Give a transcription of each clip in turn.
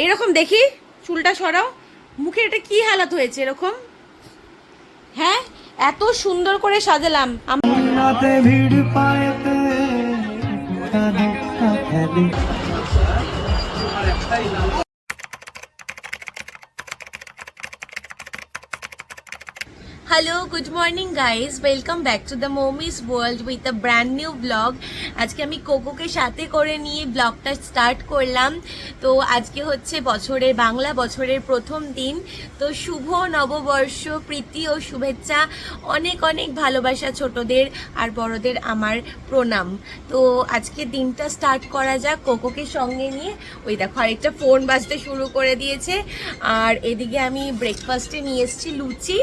এরকম দেখি চুলটা সরাও, মুখে এটা কি হালাত হয়েছে এরকম? হ্যাঁ, এত সুন্দর করে সাজালাম। Hello, good morning guys, welcome back to the mommy's world with a brand new blog. আজকে আমি কোকোকে সাথে করে নিয়ে ব্লগটা স্টার্ট করলাম। তো আজকে হচ্ছে বাংলা বছরের প্রথম দিন। তো শুভ নববর্ষ, প্রীতি ও শুভেচ্ছা, অনেক অনেক ভালোবাসা ছোটদের আর বড়দের আমার প্রণাম। তো আজকে দিনটা স্টার্ট করা যাক কোকোকে সঙ্গে নিয়ে। ওই দেখো আরেকটা ফোন বাজতে শুরু করে দিয়েছে। আর এদিকে আমি ব্রেকফাস্টে নিয়ে এসেছি লুচি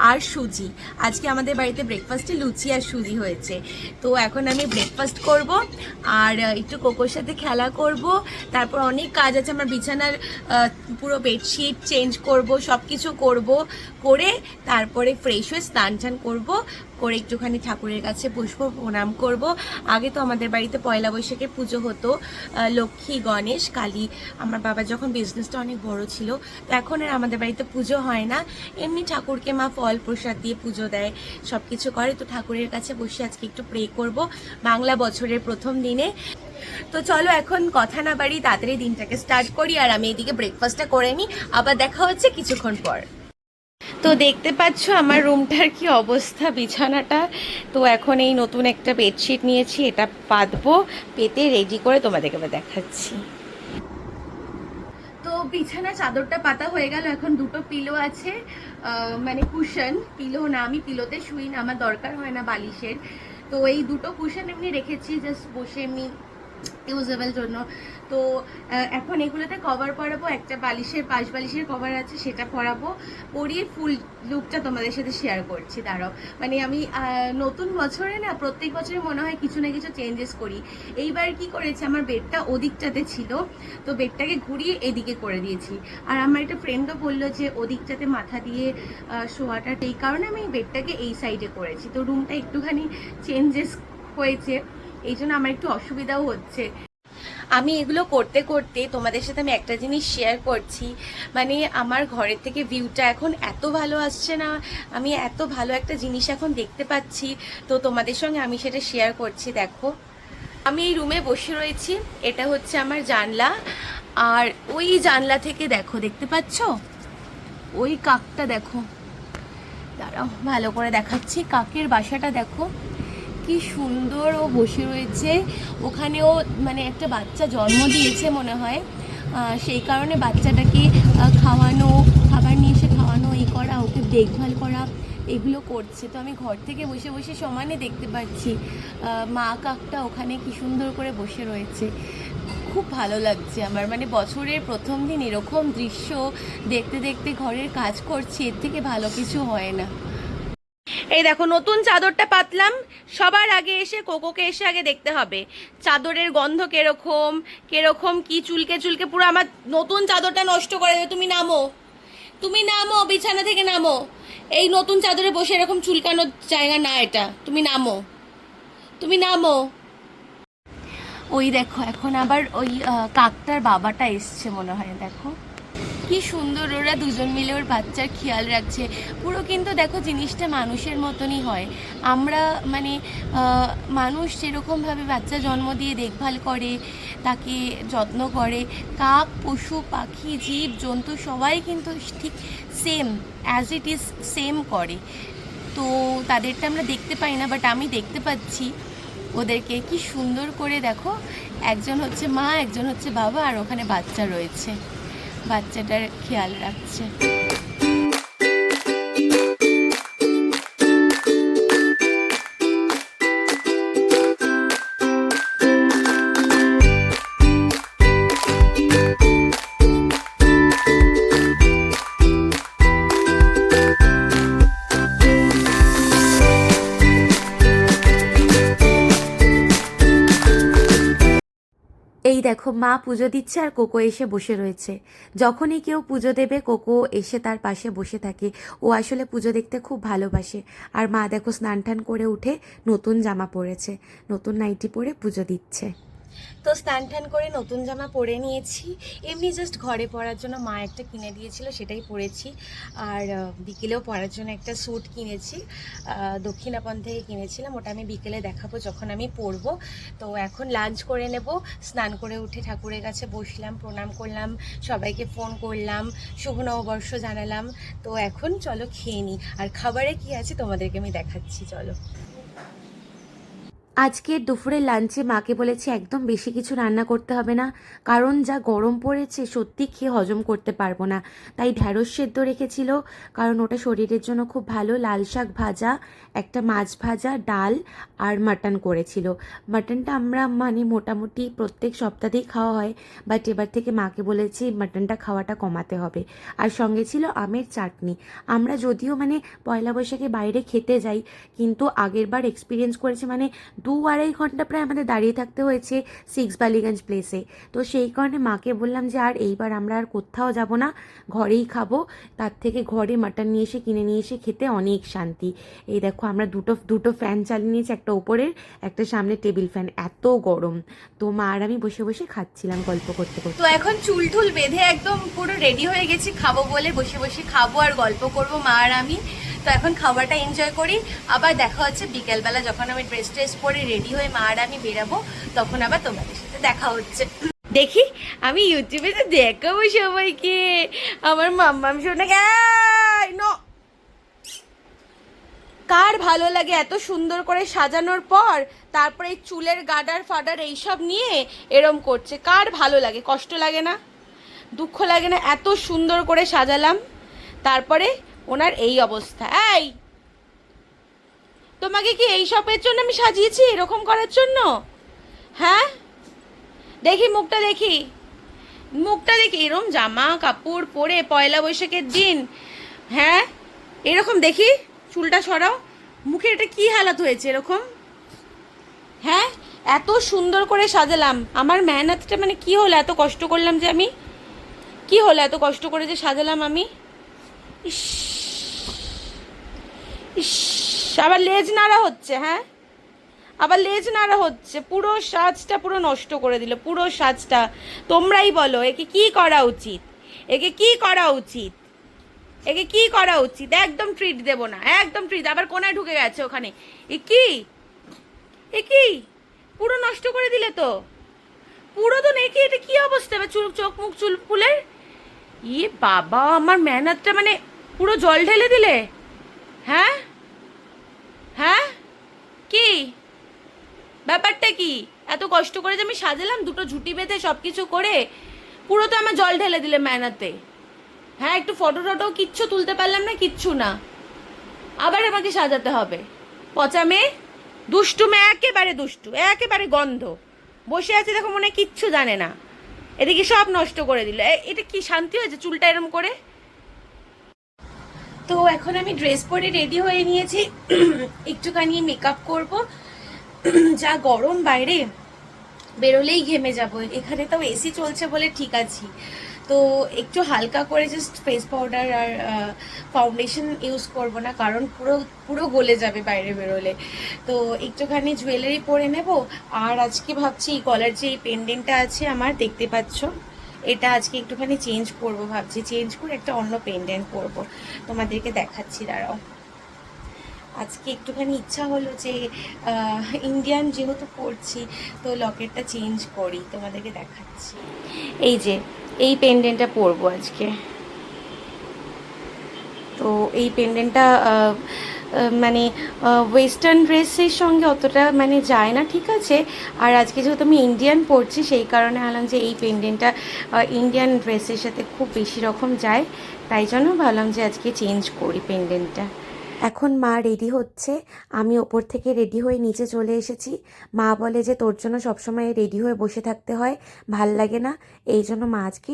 আর সুজি। আজকে আমাদের বাড়িতে ব্রেকফাস্টে লুচি আর সুজি হয়েছে। তো এখন আমি ব্রেকফাস্ট করব আর একটু কোকোর সাথে খেলা করব। তারপর অনেক কাজ আছে, আমার বিছানার পুরো বেডশিট চেঞ্জ করব, সব কিছু করব, করে তারপরে ফ্রেশ হয়ে স্নান টান করবো, করে একটুখানি ঠাকুরের কাছে বসবো, প্রণাম করব। আগে তো আমাদের বাড়িতে পয়লা বৈশাখে পুজো হতো, লক্ষ্মী, গণেশ, কালী। আমার বাবা যখন বিজনেসটা অনেক বড় ছিল, তো এখন আর আমাদের বাড়িতে পুজো হয় না। এমনি ঠাকুরকে মা ফল প্রসাদ দিয়ে পুজো দেয়, সব কিছু করে। তো ঠাকুরের কাছে বসে আজকে একটু প্রে করব বাংলা বছরের প্রথম দিনে। তো চলো এখন কথা না বাড়ি, তাড়াতাড়ি দিনটাকে স্টার্ট করি। আর আমি এদিকে ব্রেকফাস্টটা করে নিই, আবার দেখা হচ্ছে কিছুক্ষণ পর। তো দেখতে পাচ্ছ আমার রুমটার কি অবস্থা, বিছানাটা। তো এখন এই নতুন একটা বেডশিট নিয়েছি, এটা পাতবো, পেতে রেডি করে তোমাদেরকে দেখাচ্ছি। তো বিছানা চাদরটা পাতা হয়ে গেল। এখন দুটো পিলো আছে, মানে কুশন, পিলো না, আমি পিলোতে শুই না, আমার দরকার হয় না বালিশের। তো এই দুটো কুশন এমনি রেখেছি জাস্ট বসে এমনি ইউজেবল জন্য। তো এখন এগুলোতে কভার পরাবো, একটা বালিশের পাশ বালিশের কভার আছে সেটা পরাবো, পরিয়ে ফুল লুকটা তোমাদের সাথে শেয়ার করছি। দাঁড়াও, মানে আমি নতুন বছরে না প্রত্যেক বছরে মনে হয় কিছু না কিছু চেঞ্জেস করি। এইবার কি করেছি, আমার বেডটা ওদিকটাতে ছিল, তো বেডটাকে ঘুরিয়ে এদিকে করে দিয়েছি। আর আমার একটা ফ্রেন্ডও বললো যে ওদিকটাতে মাথা দিয়ে শোয়াটা, এই কারণে আমি বেডটাকে এই সাইডে করেছি। তো রুমটা একটুখানি চেঞ্জেস হয়েছে, এই জন্য আমার একটু অসুবিধাও হচ্ছে। আমি এগুলো করতে করতে তোমাদের সাথে আমি একটা জিনিস শেয়ার করছি, মানে আমার ঘরের থেকে ভিউটা এখন এত ভালো আসছে না, আমি এত ভালো একটা জিনিস এখন দেখতে পাচ্ছি। তো তোমাদের সঙ্গে আমি সেটা শেয়ার করছি। দেখো আমি এই রুমে বসে রয়েছি, এটা হচ্ছে আমার জানলা। আর ওই জানলা থেকে দেখো, দেখতে পাচ্ছ ওই কাকটা, দেখো দাঁড়াও ভালো করে দেখাচ্ছি, কাকের বাসাটা দেখো কি সুন্দর ও বসে রয়েছে। ওখানেও মানে একটা বাচ্চা জন্ম দিয়েছে মনে হয়, সেই কারণে বাচ্চাটাকে খাওয়ানো, খাবার নিয়ে এসে খাওয়ানো, এই করা, ওকে দেখভাল করা, এগুলো করছে। তো আমি ঘর থেকে বসে বসে সমানে দেখতে পাচ্ছি মা কাকটা ওখানে কি সুন্দর করে বসে রয়েছে। খুব ভালো লাগছে আমার, মানে বছরের প্রথম দিন এরকম দৃশ্য দেখতে দেখতে ঘরের কাজ করছি, এর থেকে ভালো কিছু হয় না। এই দেখো নতুন চাদরটা পাতলাম, সবার আগে এসে কোকোকে এসে আগে দেখতে হবে চাদরের গন্ধ কেরকম কেরকম, কি চুলকে চুলকে পুরো আমার নতুন চাদরটা নষ্ট করে দেবে। তুমি নামো, তুমি নামো, বিছানা থেকে নামো। এই নতুন চাদরে বসে এরকম চুলকানোর জায়গা না এটা, তুমি নামো, তুমি নামো। ওই দেখো এখন আবার ওই কাকটার বাবাটা এসছে মনে হয়, দেখো কি সুন্দর ওরা দুজন মিলে ওর বাচ্চার খেয়াল রাখছে পুরো। কিন্তু দেখো জিনিসটা মানুষের মতনই হয়, আমরা মানে মানুষ যেরকমভাবে বাচ্চা জন্ম দিয়ে দেখভাল করে, তাকে যত্ন করে, কাক, পশু পাখি, জীব জন্তু সবাই কিন্তু ঠিক same, as it is same করে। তো তাদেরটা আমরা দেখতে পাই না, বাট আমি দেখতে পাচ্ছি ওদেরকে কি সুন্দর করে। দেখো একজন হচ্ছে মা, একজন হচ্ছে বাবা, আর ওখানে বাচ্চা রয়েছে, বাচ্চাটার খেয়াল রাখছে। এই দেখো মা পুজো দিচ্ছে আর কোকো এসে বসে রয়েছে। যখনই কেউ পুজো দেবে কোকো এসে তার পাশে বসে থাকে। ও আসলে পুজো দেখতে খুব ভালোবাসে। আর মা দেখো স্নান টান করে উঠে নতুন জামা পরেছে, নতুন নাইটি পরে পুজো দিচ্ছে। তো স্নান টান করে নতুন জামা পরে নিয়েছি, এমনি জাস্ট ঘরে পরার জন্য মা একটা কিনে দিয়েছিল সেটাই পরেছি। আর বিকেলেও পরার জন্য একটা স্যুট কিনেছি, দক্ষিণাপন থেকে কিনেছিলাম, ওটা আমি বিকেলে দেখাবো যখন আমি পরবো। তো এখন লাঞ্চ করে নেব, স্নান করে উঠে ঠাকুরের কাছে বসলাম, প্রণাম করলাম, সবাইকে ফোন করলাম, শুভ নববর্ষ জানালাম। তো এখন চলো খেয়ে নিই, আর খাবারে কি আছে তোমাদেরকে আমি দেখাচ্ছি, চলো। আজকে দুপুরের লাঞ্চে মাকে বলেছি একদম বেশি কিছু রান্না করতে হবে না, কারণ যা গরম পড়েছে সত্যি খেয়ে হজম করতে পারবো না। তাই ঢ্যাঁড়স সেদ্ধ রেখেছিল, কারণ ওটা শরীরের জন্য খুব ভালো, লাল শাক ভাজা, একটা মাছ ভাজা, ডাল আর মাটন করেছিল। মাটনটা আমরা মানে মোটামুটি প্রত্যেক সপ্তাহেই খাওয়া হয়, বাট এবার থেকে মাকে বলেছি মাটনটা খাওয়াটা কমাতে হবে। আর সঙ্গে ছিল আমের চাটনি। আমরা যদিও মানে পয়লা বৈশাখে বাইরে খেতে যাই, কিন্তু আগেরবার এক্সপিরিয়েন্স করেছি মানে 2-2.5 ঘন্টা প্রায় আমাদের দাঁড়িয়ে থাকতে হয়েছে সিক্স বালিগঞ্জ প্লেসে। তো সেই কারণে মাকে বললাম যে আর এইবার আমরা আর কোথাও যাব না, ঘরেই খাবো, তার থেকে ঘরে মাটন নিয়ে এসে কিনে নিয়ে এসে খেতে অনেক শান্তি। এই দেখো আমরা দুটো ফ্যান চালিয়ে নিয়েছি, একটা ওপরের একটা সামনে টেবিল ফ্যান, এত গরম। তো মা আর আমি বসে বসে খাচ্ছিলাম গল্প করতে করতে। তো এখন চুল টুল বেঁধে একদম পুরো রেডি হয়ে গেছি খাবো বলে, বসে বসে খাবো আর গল্প করব মা আর আমি। তো এখন খাবারটা এনজয় করি, আবার দেখা হচ্ছে বিকেলবেলা যখন আমি ড্রেস ট্রেস পরে রেডি হয়ে মা আর আমি বেরাবো, তখন আবার তোমাদের সাথে দেখা হচ্ছে। দেখি আমি ইউটিউবে তো দেখাবো সবাইকে আমার মাম্মাম সোনাকে। কার ভালো লাগে এত সুন্দর করে সাজানোর পর তারপরে এই চুলের গার্ডার ফাডার এইসব নিয়ে এরম করছে? কার ভালো লাগে? কষ্ট লাগে না? দুঃখ লাগে না? এত সুন্দর করে সাজালাম, তারপরে ওনার এই অবস্থা। এই, তোমাকে কি এই সবের জন্য আমি সাজিয়েছি, এরকম করার জন্য? হ্যাঁ, দেখি মুখটা, দেখি মুখটা, দেখি এরম জামা কাপড় পরে পয়লা বৈশাখের দিন। হ্যাঁ, এরকম দেখি, চুলটা সরাও, মুখে এটা কি হালাত হয়েছে এরকম? হ্যাঁ, এত সুন্দর করে সাজালাম, আমার মেহনতটা মানে কি হলো? এত কষ্ট করলাম যে আমি, কি হলো এত কষ্ট করে যে সাজালাম আমি? ইস ইস, আবার লেজ নাড়া হচ্ছে। হ্যাঁ, আবার লেজ নাড়া হচ্ছে, পুরো সাজটা পুরো নষ্ট করে দিল, পুরো সাজটা। তোমরাই বলো একে কি করা উচিত, একে কি করা উচিত, একে কি করা উচিত? একদম ট্রিট দেবো না, একদম ট্রিট। আবার কোনায় ঢুকে গেছে ওখানে, এ কি, এ কি পুরো নষ্ট করে দিলে তো, পুরো তো নেই। এটা কি অবস্থা? এবার চুল, চোখ মুখ চুল ফুলের, ই বাবা, আমার মেহনতটা মানে পুরো জল ঢেলে দিলে। হ্যাঁ, হ্যাঁ, কি ব্যাপারটা কি? এত কষ্ট করে যে আমি সাজালাম, দুটো ঝুটি বেঁধে সব কিছু করে, পুরো তো আমার জল ঢেলে দিলে মেহনতে। হ্যাঁ, একটু ফটো টটো কিচ্ছু তুলতে পারলাম না, কিচ্ছু না, আবার আমাকে সাজাতে হবে। পচা মেয়ে, দুষ্টু মেয়ে, একেবারে দুষ্টু, একেবারে গন্ধ, বসে আছে দেখো মনে হয় কিচ্ছু জানে না, এদিকে সব নষ্ট করে দিল। এটা কি শান্তি হয়েছে চুলটা এরম করে? তো এখন আমি ড্রেস পরে রেডি হয়ে নিয়েছি, একটুখানি মেকআপ করব। যা গরম বাইরে, বেরোলেই ঘেমে যাব। এখানে তো এসি চলছে বলে ঠিক আছি। তো একটু হালকা করে জাস্ট ফেস পাউডার আর ফাউন্ডেশন ইউজ করব না, কারণ পুরো পুরো গলে যাবে বাইরে বেরোলে। তো একটুখানি জুয়েলারি পরে নেব। আর আজকে ভাবছি গলার যে এই পেন্ডেন্টটা আছে আমার, দেখতে পাচ্ছ, এটা আজকে একটুখানি চেঞ্জ করব ভাবছি, চেঞ্জ করে একটা অন্য পেন্ডেন্ট করব, তোমাদেরকে দেখাচ্ছি, দাঁড়াও। আজকে একটুখানি ইচ্ছা হলো যে ইন্ডিয়ান যেহেতু পরছি, তো লকেটটা চেঞ্জ করি, তোমাদেরকে দেখাচ্ছি। এই যে এই পেন্ডেন্টটা পরবো আজকে। তো এই পেন্ডেন্টটা মানে ওয়েস্টার্ন ড্রেসের সঙ্গে অতটা মানে যায় না, ঠিক আছে। আর আজকে যেহেতু আমি ইন্ডিয়ান পরছি, সেই কারণে ভাবলাম যে এই পেন্ডেন্টটা ইন্ডিয়ান ড্রেসের সাথে খুব বেশি রকম যায়, তাই জন্য ভাবলাম যে আজকে চেঞ্জ করি পেন্ডেন্টটা। এখন মা রেডি হচ্ছে, আমি ওপর থেকে রেডি হয়ে নিচে চলে এসেছি। মা বলে যে তোর জন্য সবসময় রেডি হয়ে বসে থাকতে হয়, ভাল লাগে না, এই জন্য মা আজকে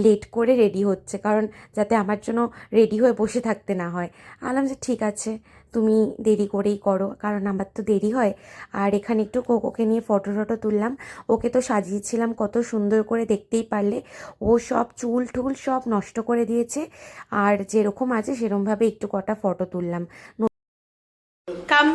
লেট করে রেডি হচ্ছে, কারণ যাতে আমার জন্য রেডি হয়ে বসে থাকতে না হয়। আলাম যে ঠিক আছে, তুমি দেরি করেই করো, কারণ আমার তো দেরি হয়। আর এখানে একটু কোকোকে নিয়ে ফটো টটো তুললাম। ওকে তো সাজিয়েছিলাম কত সুন্দর করে, দেখতেই পারলে। ও সব চুল টুল সব নষ্ট করে দিয়েছে, আর যেরকম আছে সেরকমভাবে একটু কটা ফটো তুললাম। কাম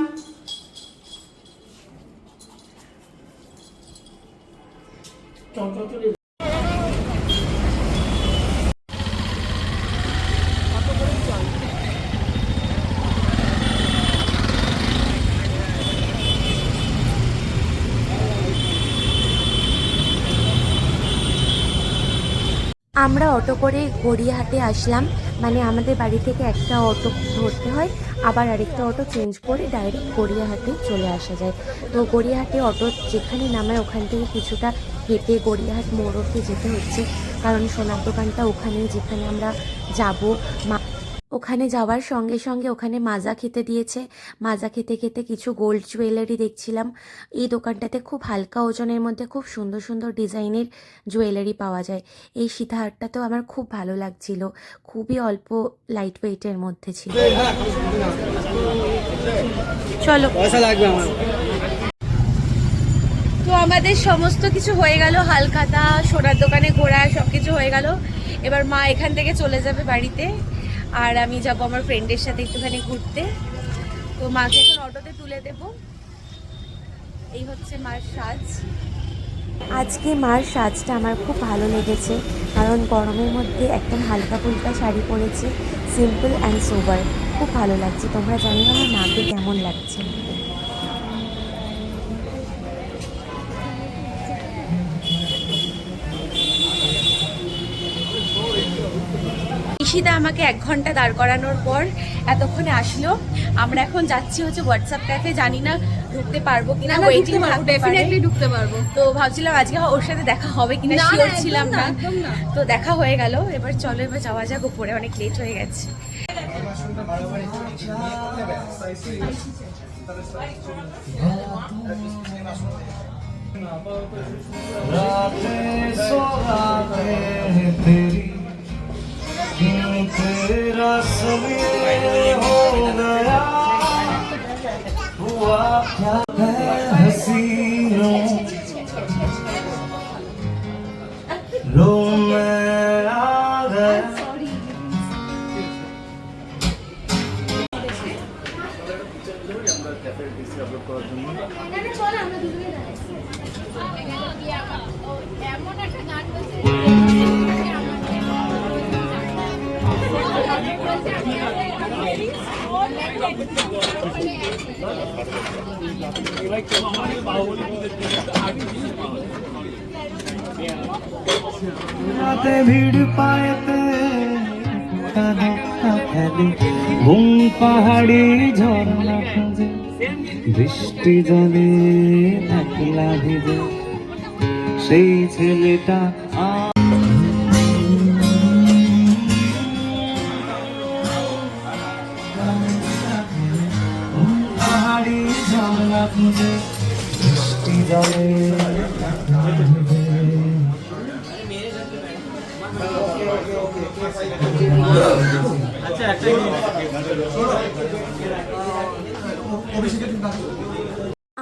আমরা অটো করে গড়িয়াহাটে আসলাম। মানে আমাদের বাড়ি থেকে একটা অটো ধরতে হয়, আবার আরেকটা অটো চেঞ্জ করে ডাইরেক্ট গড়িয়াহাটে চলে আসা যায়। তো গড়িয়াহাটে অটো যেখানে নামায় ওখান থেকে কিছুটা হেঁটে গড়িয়াহাট মোড় অবধি যেতে হচ্ছে, কারণ সোনার দোকানটা ওখানেই যেখানে আমরা যাব। ওখানে যাওয়ার সঙ্গে সঙ্গে ওখানে মাজা খেতে দিয়েছে। মাজা খেতে খেতে কিছু গোল্ড জুয়েলারি দেখছিলাম। এই দোকানটাতে খুব হালকা ওজনের মধ্যে খুব সুন্দর সুন্দর ডিজাইনের জুয়েলারি পাওয়া যায়। এই সীতাহারটা তো আমার খুব ভালো লাগছিল, খুবই অল্প লাইট ওয়েটের মধ্যে ছিল। চলো, পয়সা লাগবে আমার। তো আমাদের সমস্ত কিছু হয়ে গেল, হালখাতা, সোনার দোকানে ঘোরা, সব কিছু হয়ে গেল। এবার মা এখান থেকে চলে যাবে বাড়িতে, আর আমি যাব আমার ফ্রেন্ডের সাথে একটুখানি ঘুরতে। তো মাকে এখন অটোতে তুলে দেব। এই হচ্ছে মার সাজ। আজকে মার সাজটা আমার খুব ভালো লেগেছে, কারণ গরমের মধ্যে একদম হালকা ফুলকা শাড়ি পরেছে, সিম্পল অ্যান্ড সোবার, খুব ভালো লাগছে। তোমরা জানিও আমার মাকে কেমন লাগছে। ঈশিতা আমাকে 1 ঘন্টা দাঁড় করানোর পর এতক্ষণে আসলো। আমরা এখন যাচ্ছি হচ্ছে হোয়াটসঅ্যাপ ক্যাফে। জানি না ঢুকতে পারবো কিনা, ওয়েটিং ডেফিনেটলি ঢুকতে পারবো। তো ভাবছিলাম আজকে ওর সাথে দেখা হবে কিনা, শিওর ছিলাম না। তো দেখা হয়ে গেল। এবার চলো, এবার যাওয়া যাক উপরে, অনেক লেট হয়ে গেছে। तेरा सवेरे हो गया, हुआ क्या है हसीनों, रो मैं आ गया। ভিড় পায়েতে ঘুম পাহাড়ি ঝর্ণা খুঁজে, বৃষ্টি জলে একলা ভিজে সেই ছেলেটা পাহাড়ি ঝর্ণা খুঁজে, বৃষ্টি জলে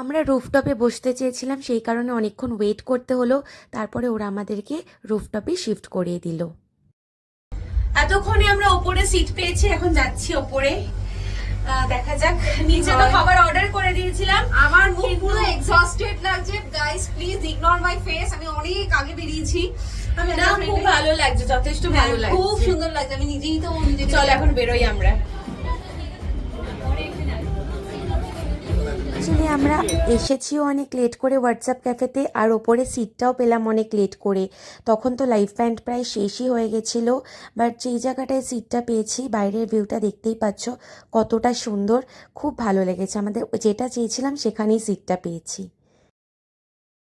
আমরা রুফটপে বসতে চেয়েছিলাম, সেই কারণে অনেকক্ষণ ওয়েট করতে হলো। তারপরে ওরা আমাদেরকে রুফটপে শিফট করিয়ে দিল। এতক্ষণে আমরা ওপরে সিট পেয়েছি, এখন যাচ্ছি ওপরে। দেখা যাক। নিচে তো খাবার অর্ডার করে দিয়েছিলাম। আমার মুখ পুরো এক্সস্টেড লাগছে guys, please ignore my face. আমি অনেক আগে বেরিয়েছি। আমি না, খুব ভালো লাগছে, যথেষ্ট ভালো লাগছে, খুব সুন্দর লাগছে। আমি নিজেই তো নিজেকে চল এখন বেরোই আমরা। অ্যাকচুয়ালি আমরা এসেছিও অনেক লেট করে হোয়াটসঅ্যাপ ক্যাফেতে, আর ওপরে সিটটাও পেলাম অনেক লেট করে। তখন তো লাইফ ব্যান্ড প্রায় শেষই হয়ে গেছিলো, বাট যেই জায়গাটায় সিটটা পেয়েছি, বাইরের ভিউটা দেখতেই পাচ্ছ কতটা সুন্দর, খুব ভালো লেগেছে। আমাদের যেটা চেয়েছিলাম সেখানেই সিটটা পেয়েছি।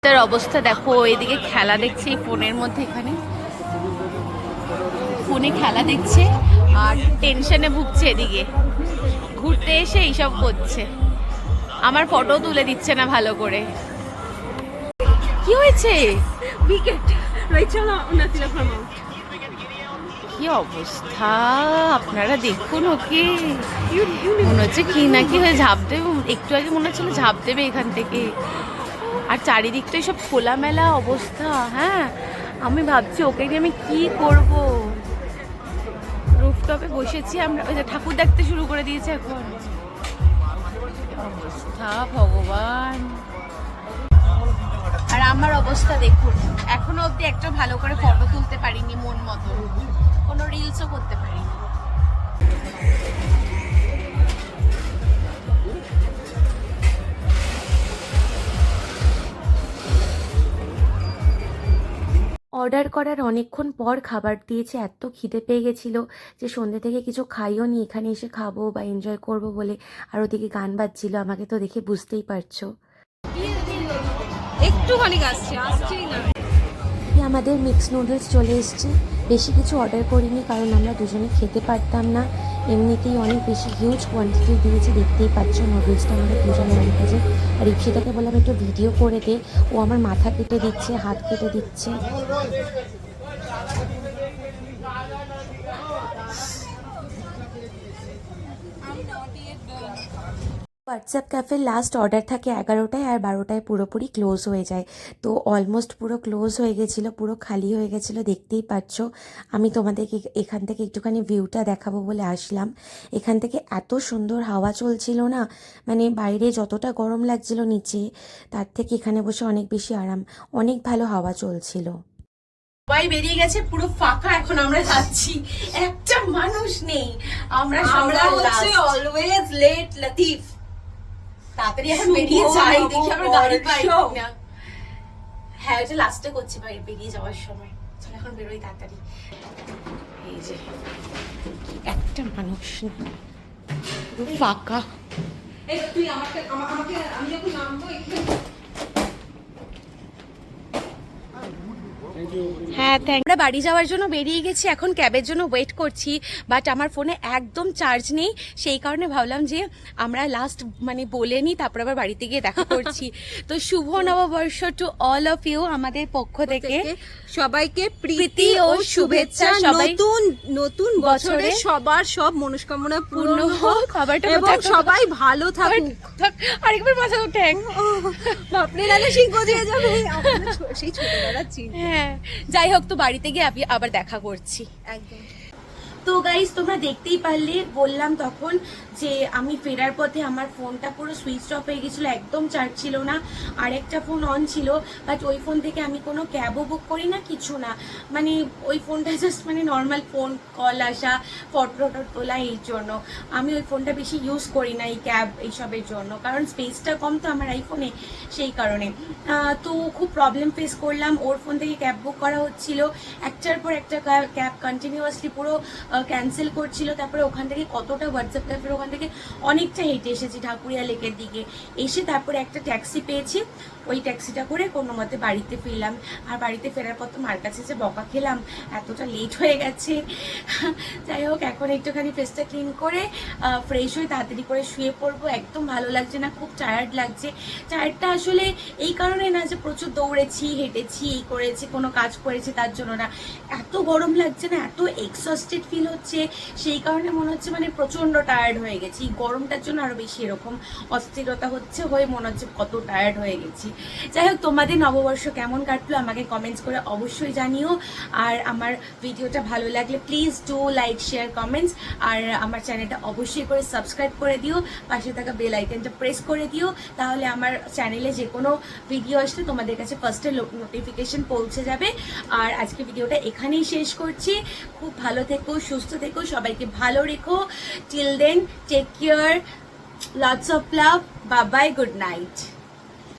তার অবস্থা দেখো, এদিকে খেলা দেখছে ফোনের মধ্যে, এখানে ফোনে খেলা দেখছে আর টেনশনে ভুগছে। এদিকে ঘুরতে এসে এইসব করছে, আমার ফটো তুলে দিচ্ছে না ভালো করে। কি হয়েছে? উইকেট রোহিত শর্মা উন্নতি লক্ষ্য কি অবস্থা, আপনারা দেখুন ওকে, মনে হচ্ছে কি না কি হয়ে ঝাঁপ দেবে, একটু আগে মনে হচ্ছিল ঝাঁপ দেবে এখান থেকে। আর চারিদিকটাই সব খোলামেলা অবস্থা। হ্যাঁ, আমি ভাবছি ওকে নিয়ে আমি কি করব। রুফটপে বসেছি আমরা, ওই যে ঠাকুর দেখতে শুরু করে দিয়েছে এখন। অবস্থা ভগবান। আর আমার অবস্থা দেখুন, এখনো অবধি একটা ভালো করে ফটো তুলতে পারিনি মন মতো, কোনো রিলসও করতে পারিনি। অর্ডার করার অনেকক্ষণ পর খাবার দিয়েছে, এত খিদে পেয়ে গেছিলো যে সন্ধ্যে থেকে কিছু খাইও নি, এখানে এসে খাবো বা এনজয় করব বলে। আর ওদিকে গান বাজছিল, আমাকে তো দেখে বুঝতেই পারছো। একটুখানি আসছেই না। আমাদের মিক্স নুডলস চলে এসেছে। বেশি কিছু অর্ডার করিনি কারণ আমরা দুজনে খেতে পারতাম না, এমনিতেই অনেক বেশি হিউজ কোয়ান্টিটি দিয়েছে, দেখতেই পাচ্ছ নুডলসটা আমাদের দুজনের রেখেছে। আর রিক্সিতাকে বললাম একটু ভিডিও করে দে, ও আমার মাথা কেটে দিচ্ছে, হাত কেটে দিচ্ছে। হোয়াটসঅ্যাপ ক্যাফের লাস্ট অর্ডার থাকে 11টায়, আর 12টায় পুরোপুরি ক্লোজ হয়ে যায়। তো অলমোস্ট পুরো ক্লোজ হয়ে গেছিলো, পুরো খালি হয়ে গেছিলো, দেখতেই পাচ্ছ। আমি তোমাদেরকে এখান থেকে একটুখানি ভিউটা দেখাবো বলে আসলাম। এখান থেকে এত সুন্দর হাওয়া চলছিল না, মানে বাইরে যতটা গরম লাগছিল নিচে, তার থেকে এখানে বসে অনেক বেশি আরাম, অনেক ভালো হাওয়া চলছিল। সবাই বেরিয়ে গেছে, পুরো ফাঁকা, এখন আমরা যাচ্ছি, একটা মানুষ নেই। আমরা হচ্ছে অলওয়েজ লেট লতিফ। তাড়াতাড়ি এখন বেরিয়ে যাই, দেখি আমরা গাড়ি পাই না। হ্যাঁ, ওটা লাস্টে করছি ভাই, বেরিয়ে যাওয়ার সময়। চল এখন বেরোই তাড়াতাড়ি। এই যে একটা মানুষ নেই, পুরো ফাঁকা। তুই আমাকে আমি যখন নামবো হ্যাঁ, আমরা বাড়ি যাওয়ার জন্য বেরিয়ে গেছি, এখন ক্যাবের জন্য ওয়েট করছি। বাট আমার ফোনে একদম চার্জ নেই, সেই কারণে ভাবলাম যে আমরা লাস্ট মানে বলে নিই, তারপর আবার বাড়িতে গিয়ে দেখা করছি। তো শুভ নববর্ষ টু অল অফ ইউ আমাদের পক্ষ থেকে, সবাইকে প্রীতি ও শুভেচ্ছা। নতুন বছরে সবার সব মনস্কামনা পূর্ণ হোক, এবং সবাই ভালো থাকুক। আরেকবার মাথা উঠে বাপরে, নালে সিংহ দিয়ে যাবে সেই ছোটবেলার চিন্তা। হ্যাঁ, যাই হোক, তো বাড়িতে গিয়ে আবার দেখা করছি। একদম। তো গাইস, তোমরা দেখতেই পারলে, বললাম তখন যে আমি ফেরার পথে আমার ফোনটা পুরো সুইচ অফ হয়ে গেছিলো, একদম চার্জ ছিল না। আরেকটা ফোন অন ছিল, বাট ওই ফোন থেকে আমি কোনো ক্যাবও বুক করি না, কিছু না। মানে ওই ফোনটা জাস্ট মানে নর্মাল ফোন, কল আসা, ফটো তোলা, এই জন্য আমি ওই ফোনটা বেশি ইউজ করি না এই ক্যাব এইসবের জন্য, কারণ স্পেসটা কম তো আমার আইফোনে, সেই কারণে। তো খুব প্রবলেম ফেস করলাম, ওর ফোন থেকে ক্যাব বুক করা হচ্ছিল, একটার পর একটা ক্যাব কন্টিনিউয়াসলি পুরো ক্যান্সেল করছিল। তারপরে ওখান থেকে কতটা হোয়াটসঅ্যাপ ক্যাফের ওখান থেকে অনেকটা হেঁটে এসেছি ঠাকুরিয়া লেকের দিকে, এসে তারপরে একটা ট্যাক্সি পেয়েছি, ওই ট্যাক্সিটা করে কোনো মতে বাড়িতে ফিরলাম। আর বাড়িতে ফেরার পর তো মার কাছে যে বকা খেলাম, এতটা লেট হয়ে গেছে। যাই হোক, এখন একটুখানি ফেসটা ক্লিন করে ফ্রেশ হয়ে তাড়াতাড়ি করে শুয়ে পড়বো। একদম ভালো লাগছে না, খুব টায়ার্ড লাগছে। টায়ার্ডটা আসলে এই কারণে না যে প্রচুর দৌড়েছি, হেঁটেছি, এই করেছি, কোনো কাজ করেছি তার জন্য না, এত গরম লাগছে না, এত এক্সস্টেড ফিল হচ্ছে, সেই কারণে মনে হচ্ছে মানে প্রচণ্ড টায়ার্ড হয়ে গেছি। গরমটার জন্য আরও বেশি এরকম অস্থিরতা হচ্ছে, হয়ে মনে হচ্ছে কত টায়ার্ড হয়ে গেছি। যাই হোক, তোমাদের নববর্ষ কেমন কাটলো আমাকে কমেন্টস করে অবশ্যই জানিও। আর আমার ভিডিওটা ভালো লাগলে please do like, share, comments. আর আমার চ্যানেলটা অবশ্যই করে সাবস্ক্রাইব করে দিও, পাশে থাকা বেল আইকনটা প্রেস করে দিও, তাহলে আমার চ্যানেলে যে কোনো ভিডিও আসলে তোমাদের কাছে ফার্স্টে নোটিফিকেশন পৌঁছে যাবে। আর আজকে ভিডিওটা এখানেই শেষ করছি। খুব ভালো থেকো, সুস্থ থেকো, সবাইকে ভালো রেখো। Till then, take care, lots of love, bye bye, good night.